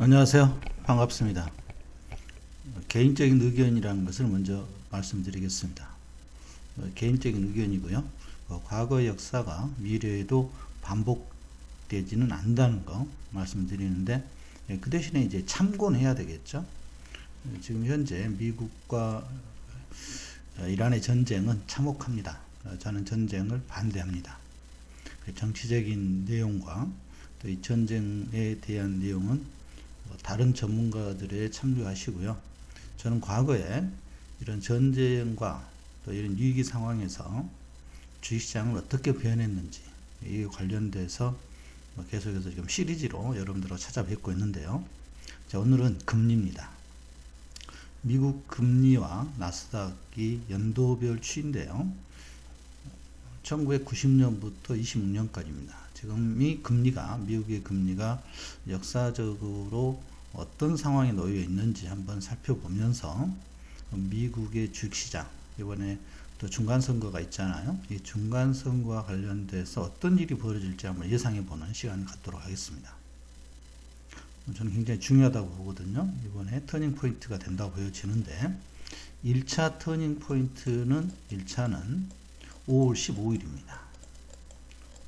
안녕하세요. 반갑습니다. 개인적인 의견이라는 것을 먼저 말씀드리겠습니다. 개인적인 의견이고요. 과거 역사가 미래에도 반복되지는 않는다는 거 말씀드리는데, 그 대신에 이제 참고는 해야 되겠죠. 지금 현재 미국과 이란의 전쟁은 참혹합니다. 저는 전쟁을 반대합니다. 정치적인 내용과 또 이 전쟁에 대한 내용은 다른 전문가들에 참조하시고요. 저는 과거에 이런 전쟁과 또 이런 위기 상황에서 주식시장을 어떻게 변했는지 이 관련돼서 계속해서 지금 시리즈로 여러분들과 찾아뵙고 있는데요. 자, 오늘은 금리입니다. 미국 금리와 나스닥이 연도별 추이인데요. 1990년부터 26년까지입니다. 지금 미국의 금리가 역사적으로 어떤 상황에 놓여 있는지 한번 살펴보면서 미국의 주식시장, 이번에 또 중간선거가 있잖아요. 이 중간선거와 관련돼서 어떤 일이 벌어질지 한번 예상해보는 시간을 갖도록 하겠습니다. 저는 굉장히 중요하다고 보거든요. 이번에 터닝포인트가 된다고 보여지는데, 1차 터닝포인트는 1차는 5월 15일입니다.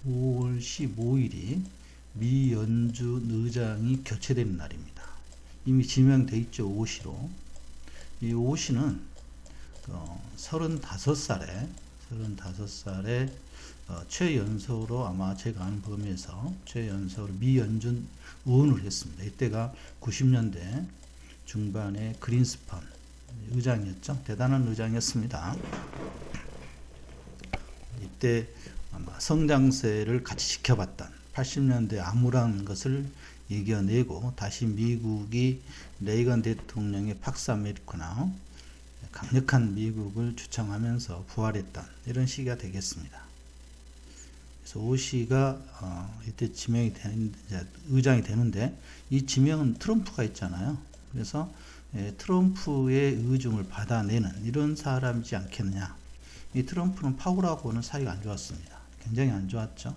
5월 15일이 미 연준 의장이 교체되는 날입니다. 이미 지명되어 있죠. 오시로. 이 오시는 35살에 최연소로, 아마 제가 아는 범위에서 최연소로 미 연준 의원을 했습니다. 이때가 90년대 중반에 그린스펀 의장이었죠. 대단한 의장이었습니다. 이때 아마 성장세를 같이 지켜봤던 80년대 암울한 것을 이겨내고 다시 미국이 레이건 대통령의 팍스 아메리카나 강력한 미국을 주창하면서 부활했던 이런 시기가 되겠습니다. 그래서 오 씨가 이때 지명이 되는, 의장이 되는데, 이 지명은 트럼프가 있잖아요. 그래서 트럼프의 의중을 받아내는 이런 사람이지 않겠느냐. 이 트럼프는 파월하고는 사이가 안 좋았습니다. 굉장히 안 좋았죠.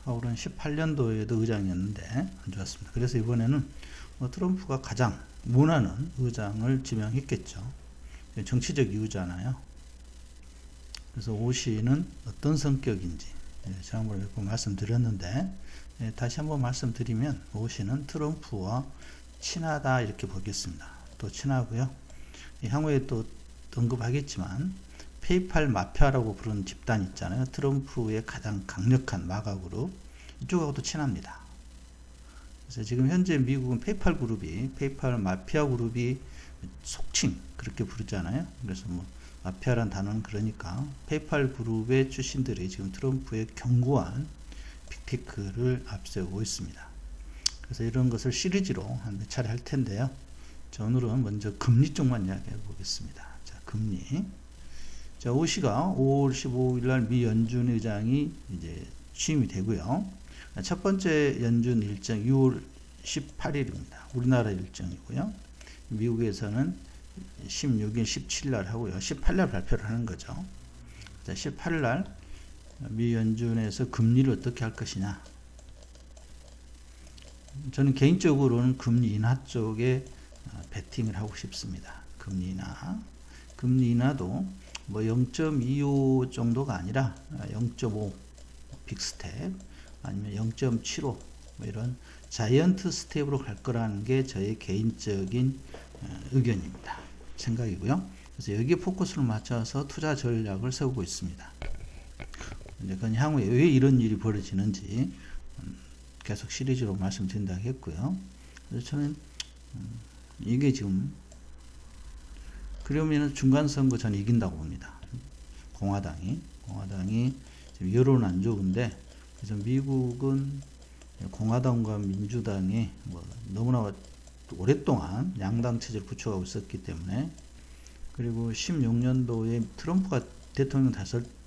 파월은 18년도에도 의장이었는데 안 좋았습니다. 그래서 이번에는 트럼프가 가장 원하는 의장을 지명했겠죠. 정치적 이유잖아요. 그래서 오 씨는 어떤 성격인지 지난번에 몇 번 말씀드렸는데, 다시 한번 말씀드리면 오 씨는 트럼프와 친하다 이렇게 보겠습니다. 또 친하고요. 향후에 또 언급하겠지만 페이팔 마피아라고 부르는 집단 있잖아요. 트럼프의 가장 강력한 마가 그룹, 이쪽하고도 친합니다. 그래서 지금 현재 미국은 페이팔 마피아 그룹이 속칭 그렇게 부르잖아요. 그래서 마피아란 단어는 그러니까 페이팔 그룹의 출신들이 지금 트럼프의 견고한 빅테크를 앞세우고 있습니다. 그래서 이런 것을 시리즈로 한 몇 차례 할 텐데요. 자, 오늘은 먼저 금리 쪽만 이야기해 보겠습니다. 자, 금리. 자, 오 씨가 5월 15일 날 미 연준 의장이 이제 취임이 되고요. 첫 번째 연준 일정 6월 18일입니다. 우리나라 일정이고요. 미국에서는 16일, 17일 날 하고요. 18일 날 발표를 하는 거죠. 자, 18일 날 미 연준에서 금리를 어떻게 할 것이냐. 저는 개인적으로는 금리 인하 쪽에 베팅을 하고 싶습니다. 금리 인하도 0.25 정도가 아니라 0.5 빅스텝, 아니면 0.75 이런 자이언트 스텝으로 갈 거라는 게 저의 개인적인 의견입니다. 생각이고요. 그래서 여기에 포커스를 맞춰서 투자 전략을 세우고 있습니다. 그건 향후에 왜 이런 일이 벌어지는지 계속 시리즈로 말씀드린다고 했고요. 그래서 저는 이게 지금, 그러면 중간선거 저는 이긴다고 봅니다. 공화당이 지금 여론은 안 좋은데, 그래서 미국은 공화당과 민주당이 너무나 오랫동안 양당 체제를 구축하고 있었기 때문에, 그리고 16년도에 트럼프가 대통령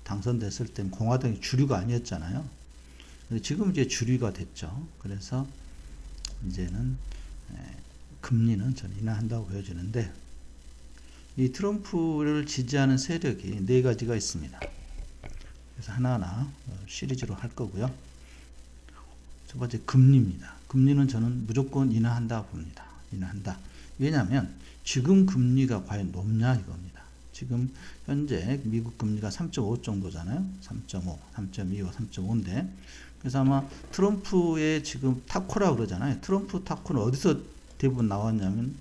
당선됐을 땐 공화당이 주류가 아니었잖아요. 지금 이제 주류가 됐죠. 그래서 이제는 금리는 저는 인하한다고 보여지는데, 이 트럼프를 지지하는 세력이 네 가지가 있습니다. 그래서 하나하나 시리즈로 할 거고요. 첫 번째 금리입니다. 금리는 저는 무조건 인하한다 봅니다. 인하한다. 왜냐하면 지금 금리가 과연 높냐 이겁니다. 지금 현재 미국 금리가 3.5 정도잖아요. 3.5, 3.25, 3.5인데 그래서 아마 트럼프의 지금 타코라고 그러잖아요. 트럼프 타코는 어디서 대부분 나왔냐면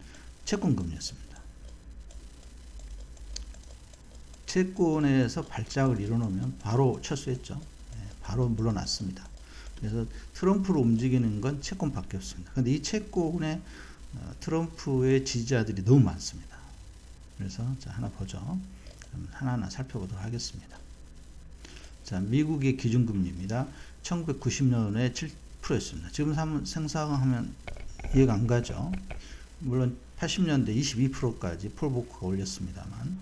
채권 금리였습니다. 채권에서 발작을 일어나면 바로 철수했죠. 바로 물러났습니다. 그래서 트럼프로 움직이는 건 채권밖에 없습니다. 그런데 이 채권에 트럼프의 지지자들이 너무 많습니다. 그래서 자, 하나 보죠. 하나하나 살펴보도록 하겠습니다. 자, 미국의 기준금리입니다. 1990년에 7%였습니다. 지금 생각하면 이해가 안 가죠. 물론 80년대 22%까지 폴 보커가 올렸습니다만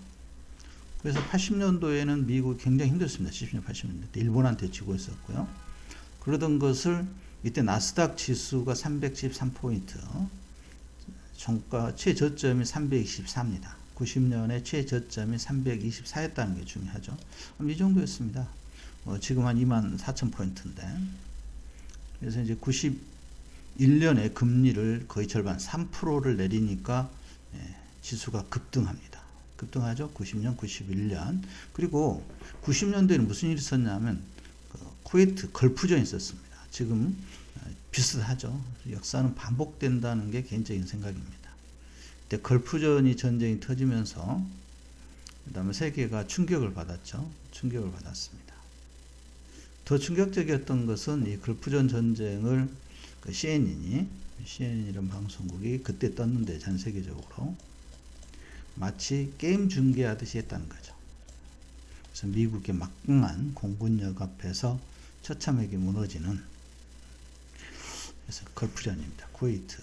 그래서 80년도에는 미국이 굉장히 힘들었습니다. 70년, 80년대 때 일본한테 지고 있었고요. 그러던 것을 이때 나스닥 지수가 313포인트, 종가 최저점이 324입니다. 90년에 최저점이 324였다는 게 중요하죠. 이 정도였습니다. 지금 한 24,000포인트인데 그래서 이제 91년에 금리를 거의 절반 3%를 내리니까 지수가 급등합니다. 급등하죠. 90년, 91년. 그리고 90년대에는 무슨 일이 있었냐면 쿠웨이트 걸프전이 있었습니다. 지금 비슷하죠. 역사는 반복된다는 게 개인적인 생각입니다. 그때 걸프전이 전쟁이 터지면서 그다음에 세계가 충격을 받았죠. 충격을 받았습니다. 더 충격적이었던 것은 이 걸프전 전쟁을 CNN이라는 방송국이 그때 떴는데 전 세계적으로 마치 게임 중계하듯이 했다는 거죠. 그래서 미국의 막강한 공군력 앞에서 처참하게 무너지는 그래서 걸프전입니다. 쿠웨이트.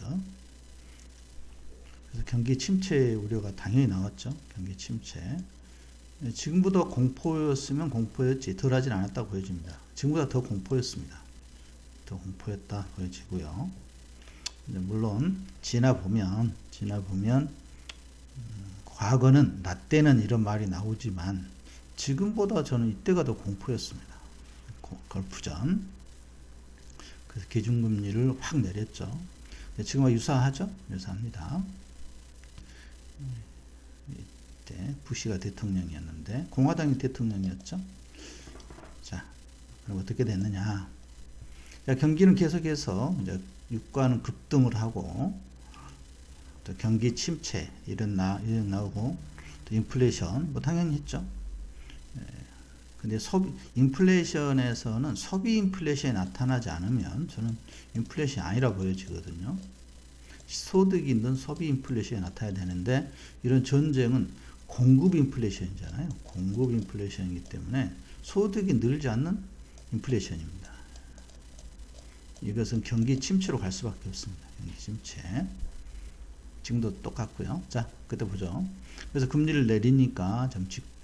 그래서 경기 침체 우려가 당연히 나왔죠. 경기 침체. 지금보다 공포였으면 공포였지 덜하진 않았다고 보여집니다. 지금보다 더 공포였습니다. 더 공포였다 보여지고요. 물론 지나보면 과거는 나 때는 이런 말이 나오지만 지금보다 저는 이때가 더 공포였습니다. 걸프전. 그래서 기준금리를 확 내렸죠. 지금과 유사하죠? 유사합니다. 이때 부시가 대통령이었는데 공화당이 대통령이었죠. 자, 그럼 어떻게 됐느냐? 자, 경기는 계속해서 이제 유가는 급등을 하고 또 경기 침체 이런 나오고 또 인플레이션 뭐 당연히 했죠. 근데 인플레이션에서는 소비 인플레이션이 나타나지 않으면 저는 인플레이션이 아니라 보여지거든요. 소득이 있는 소비 인플레이션이 나타나야 되는데 이런 전쟁은 공급 인플레이션이잖아요. 공급 인플레이션이기 때문에 소득이 늘지 않는 인플레이션입니다. 이것은 경기 침체로 갈 수밖에 없습니다. 경기 침체. 지금도 똑같고요. 자, 그때 보죠. 그래서 금리를 내리니까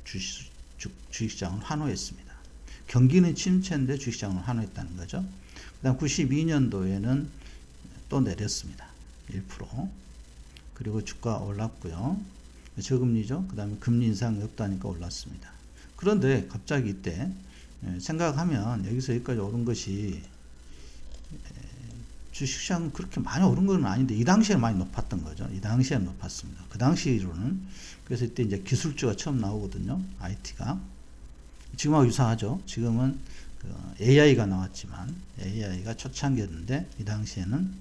주식시장은 환호했습니다. 경기는 침체인데 주식시장은 환호했다는 거죠. 그 다음 92년도에는 또 내렸습니다. 1%. 그리고 주가 올랐고요. 저금리죠. 그 다음에 금리 인상이 없다니까 올랐습니다. 그런데 갑자기 이때 생각하면 여기서 여기까지 오른 것이 주식시장 그렇게 많이 오른 건 아닌데 이 당시에는 많이 높았던 거죠. 이 당시에는 높았습니다. 그 당시로는 그래서 이때 이제 기술주가 처음 나오거든요. IT가 지금하고 유사하죠. 지금은 AI가 나왔지만 AI가 초창기였는데 이 당시에는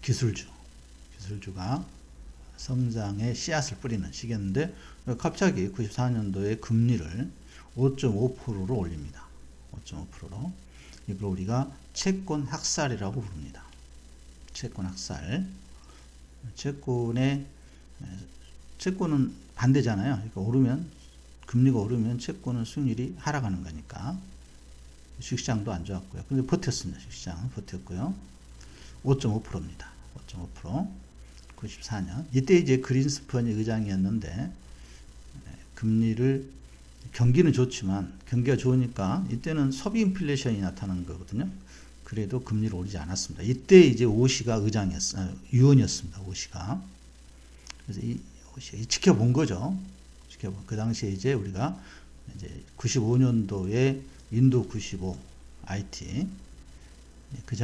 기술주가 성장의 씨앗을 뿌리는 시기였는데 갑자기 94년도에 금리를 5.5%로 올립니다. 5.5%로. 이걸 우리가 채권 학살이라고 부릅니다. 채권 학살. 채권은 반대잖아요. 그러니까 금리가 오르면 채권은 수익률이 하락하는 거니까. 주식시장도 안 좋았고요. 근데 버텼습니다. 주식시장은 버텼고요. 5.5%입니다. 5.5%. 94년. 이때 이제 그린스펀이 의장이었는데, 경기는 좋지만, 경기가 좋으니까, 이때는 소비 인플레이션이 나타나는 거거든요. 그래도 금리를 올리지 않았습니다. 이때 이제 오시가 유언이었습니다. 오시가. 그래서 오시가 지켜본 거죠. 그 당시에 이제 우리가 이제 95년도에 인도 95 IT 그